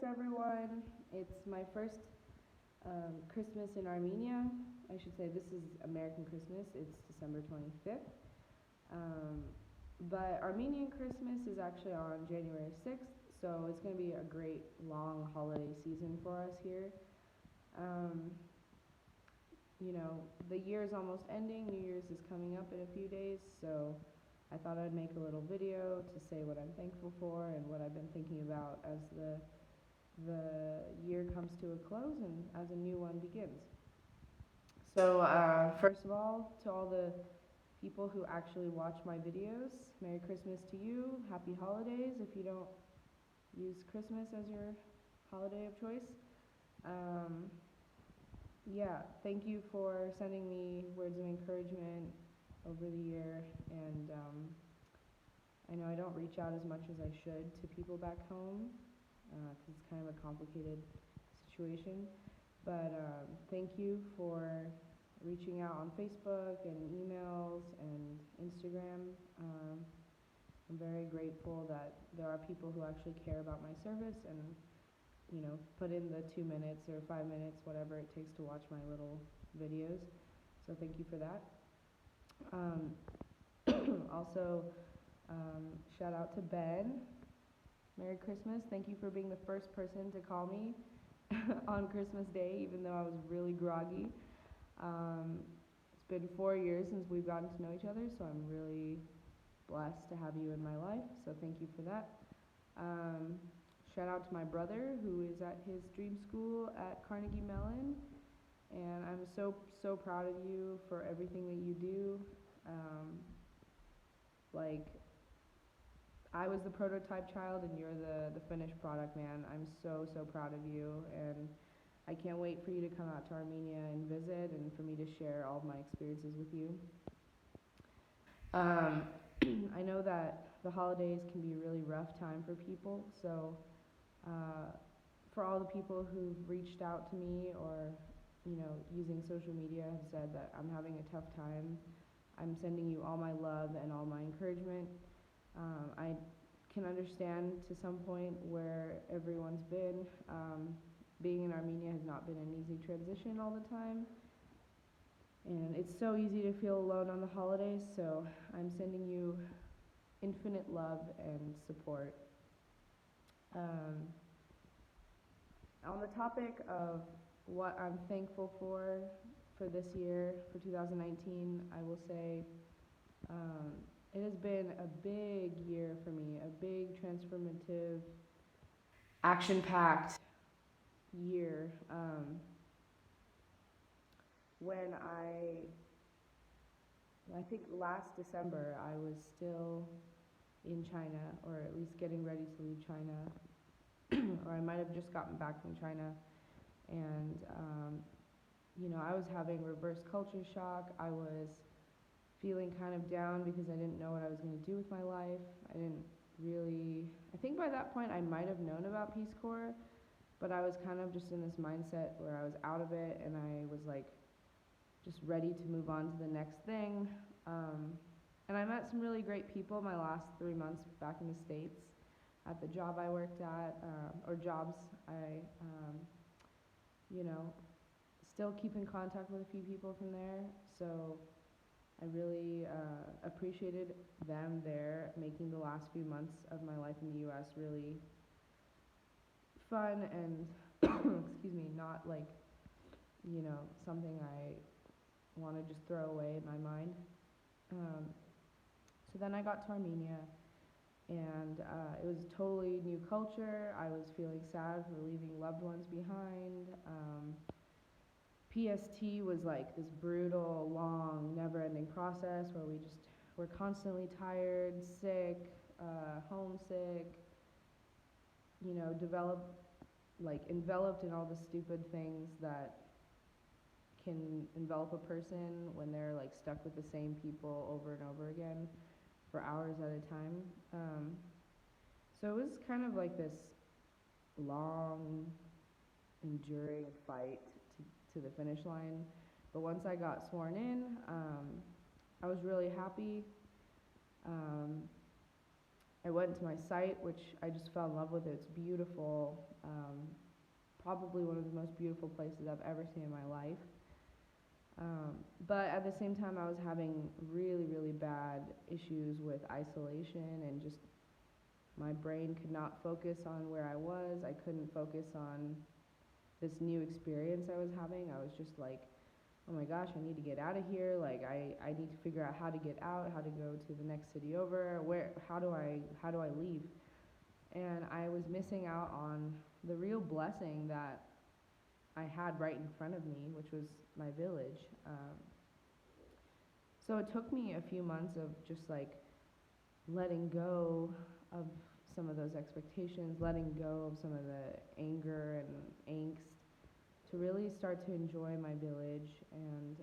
everyone. It's my first Christmas in Armenia. I should say this is American Christmas. It's December 25th. Um, but Armenian Christmas is actually on January 6th, so it's going to be a great long holiday season for us here. Um, the year is almost ending. New Year's is coming up in a few days, so I thought I'd make a little video to say what I'm thankful for and what I've been thinking about as the year comes to a close and as a new one begins. So first of all, to all the people who actually watch my videos, Merry Christmas to you, Happy Holidays if you don't use Christmas as your holiday of choice. Thank you for sending me words of encouragement over the year, and I know I don't reach out as much as I should to people back home because it's kind of a complicated situation, but thank you for reaching out on Facebook and emails and Instagram. I'm very grateful that there are people who actually care about my service and put in the 2 minutes or 5 minutes, whatever it takes to watch my little videos. So thank you for that. Also, shout out to Ben. Merry Christmas. Thank you for being the first person to call me on Christmas Day, even though I was really groggy. It's been 4 years since we've gotten to know each other, so I'm really blessed to have you in my life. So thank you for that. Shout out to my brother who is at his dream school at Carnegie Mellon, and I'm so proud of you for everything that you do. I was the prototype child and you're the finished product, man. I'm so proud of you, and I can't wait for you to come out to Armenia and visit and for me to share all of my experiences with you. I know that the holidays can be a really rough time for people, so for all the people who've reached out to me or using social media have said that I'm having a tough time, I'm sending you all my love and all my encouragement. I can understand to some point where everyone's been. Being in Armenia has not been an easy transition all the time, and it's so easy to feel alone on the holidays, so I'm sending you infinite love and support. On the topic of what I'm thankful for this year, for 2019, I will say it has been a big year for me, a big transformative, action-packed year. When I think last December, I was still in China, or at least getting ready to leave China, or I might have just gotten back from China, and I was having reverse culture shock. I was feeling kind of down because I didn't know what I was going to do with my life. I think by that point I might have known about Peace Corps, but I was kind of just in this mindset where I was out of it and I was like just ready to move on to the next thing. And I met some really great people my last 3 months back in the States at the job I worked at, or jobs. I still keep in contact with a few people from there, so I really appreciated them there, making the last few months of my life in the U.S. really fun and, excuse me, not like, something I want to just throw away in my mind. So then I got to Armenia, and it was a totally new culture. I was feeling sad for leaving loved ones behind. PST was like this brutal, long, never-ending process where we just were constantly tired, sick, homesick, enveloped in all the stupid things that can envelop a person when they're like stuck with the same people over and over again for hours at a time. So it was kind of like this long, enduring fight to the finish line. But once I got sworn in, I was really happy. I went to my site, which I just fell in love with. It's beautiful, probably one of the most beautiful places I've ever seen in my life. But at the same time, I was having really, really bad issues with isolation and just my brain could not focus on where I was. I couldn't focus on this new experience I was having. I was just like, oh my gosh, I need to get out of here. Like I need to figure out how to get out, how to go to the next city over, how do I leave? And I was missing out on the real blessing that I had right in front of me, which was my village. So it took me a few months of just like letting go of some of those expectations, letting go of some of the anger and angst to really start to enjoy my village. And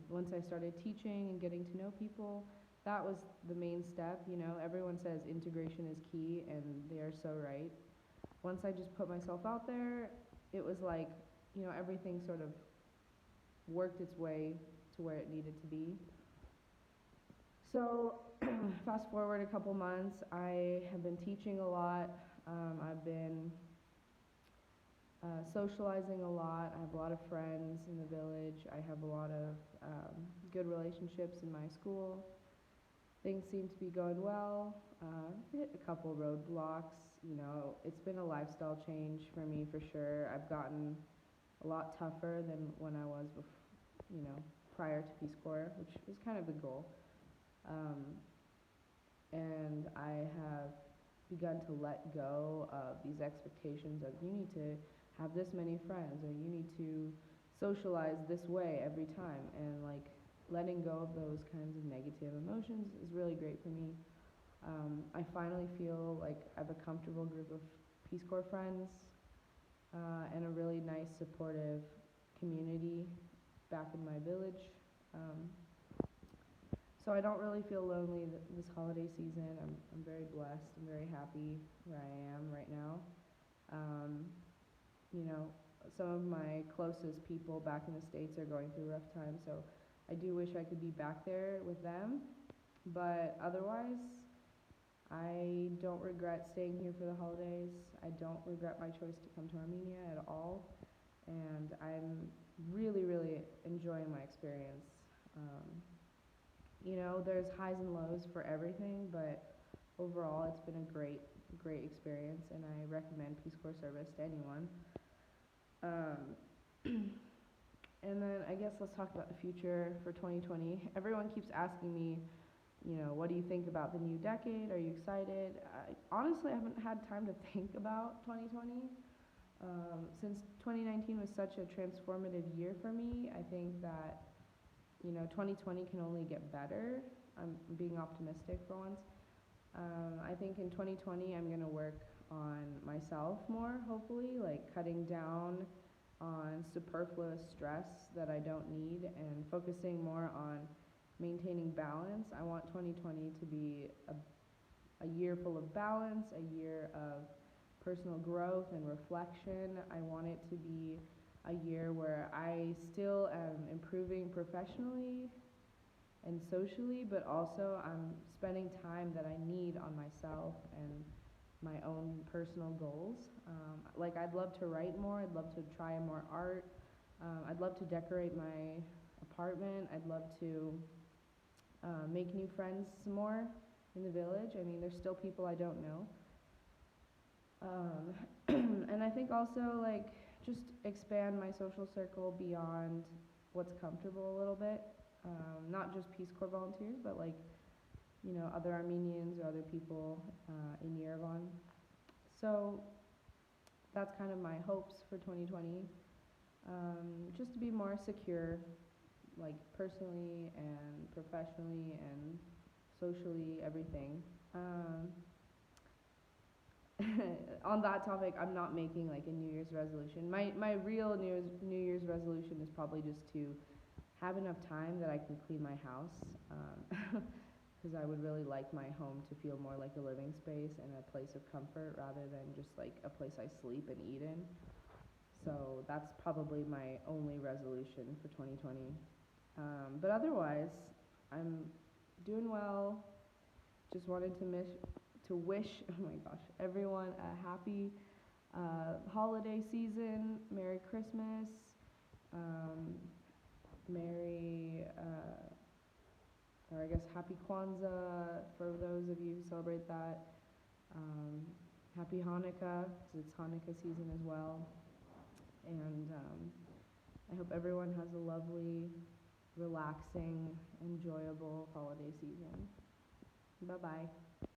once I started teaching and getting to know people, that was the main step. You know, everyone says integration is key, and they are so right. Once I just put myself out there, it was like, you know, everything sort of worked its way to where it needed to be. So fast forward a couple months, I have been teaching a lot. I've been socializing a lot. I have a lot of friends in the village. I have a lot of good relationships in my school. Things seem to be going well. Hit a couple roadblocks. You know, it's been a lifestyle change for me for sure. I've gotten a lot tougher than when I was, you know, prior to Peace Corps, which was kind of the goal. And I have begun to let go of these expectations of you need to have this many friends or you need to socialize this way every time, and like letting go of those kinds of negative emotions is really great for me. I finally feel like I have a comfortable group of Peace Corps friends and a really nice supportive community back in my village. So I don't really feel lonely this holiday season. I'm very blessed. I'm very happy where I am right now. You know, some of my closest people back in the States are going through rough times, so I do wish I could be back there with them. But otherwise, I don't regret staying here for the holidays. I don't regret my choice to come to Armenia at all. And I'm really, really enjoying my experience. You know, there's highs and lows for everything, but overall it's been a great, great experience, and I recommend Peace Corps service to anyone. And then I guess let's talk about the future for 2020. Everyone keeps asking me, you know, what do you think about the new decade? Are you excited? Honestly, I haven't had time to think about 2020. Since 2019 was such a transformative year for me, I think that, you know, 2020 can only get better. I'm being optimistic for once. I think in 2020 I'm gonna work on myself more, hopefully, like cutting down on superfluous stress that I don't need and focusing more on maintaining balance. I want 2020 to be a year full of balance, a year of personal growth and reflection. I want it to be a year where I still am improving professionally and socially, but also I'm spending time that I need on myself and my own personal goals. Like I'd love to write more, I'd love to try more art, I'd love to decorate my apartment, I'd love to make new friends some more in the village. I mean, there's still people I don't know. And I think also like just expand my social circle beyond what's comfortable a little bit. Not just Peace Corps volunteers, but like, you know, other Armenians or other people in Yerevan. So that's kind of my hopes for 2020. Just to be more secure, like personally and professionally and socially, everything. On that topic, I'm not making like a New Year's resolution. My real New Year's resolution is probably just to have enough time that I can clean my house, because I would really like my home to feel more like a living space and a place of comfort rather than just like a place I sleep and eat in. So that's probably my only resolution for 2020. But otherwise, I'm doing well. Just wanted to to wish, oh my gosh, everyone a happy holiday season, Merry Christmas, Merry, or I guess Happy Kwanzaa for those of you who celebrate that. Happy Hanukkah, because it's Hanukkah season as well. And I hope everyone has a lovely, relaxing, enjoyable holiday season. Bye-bye.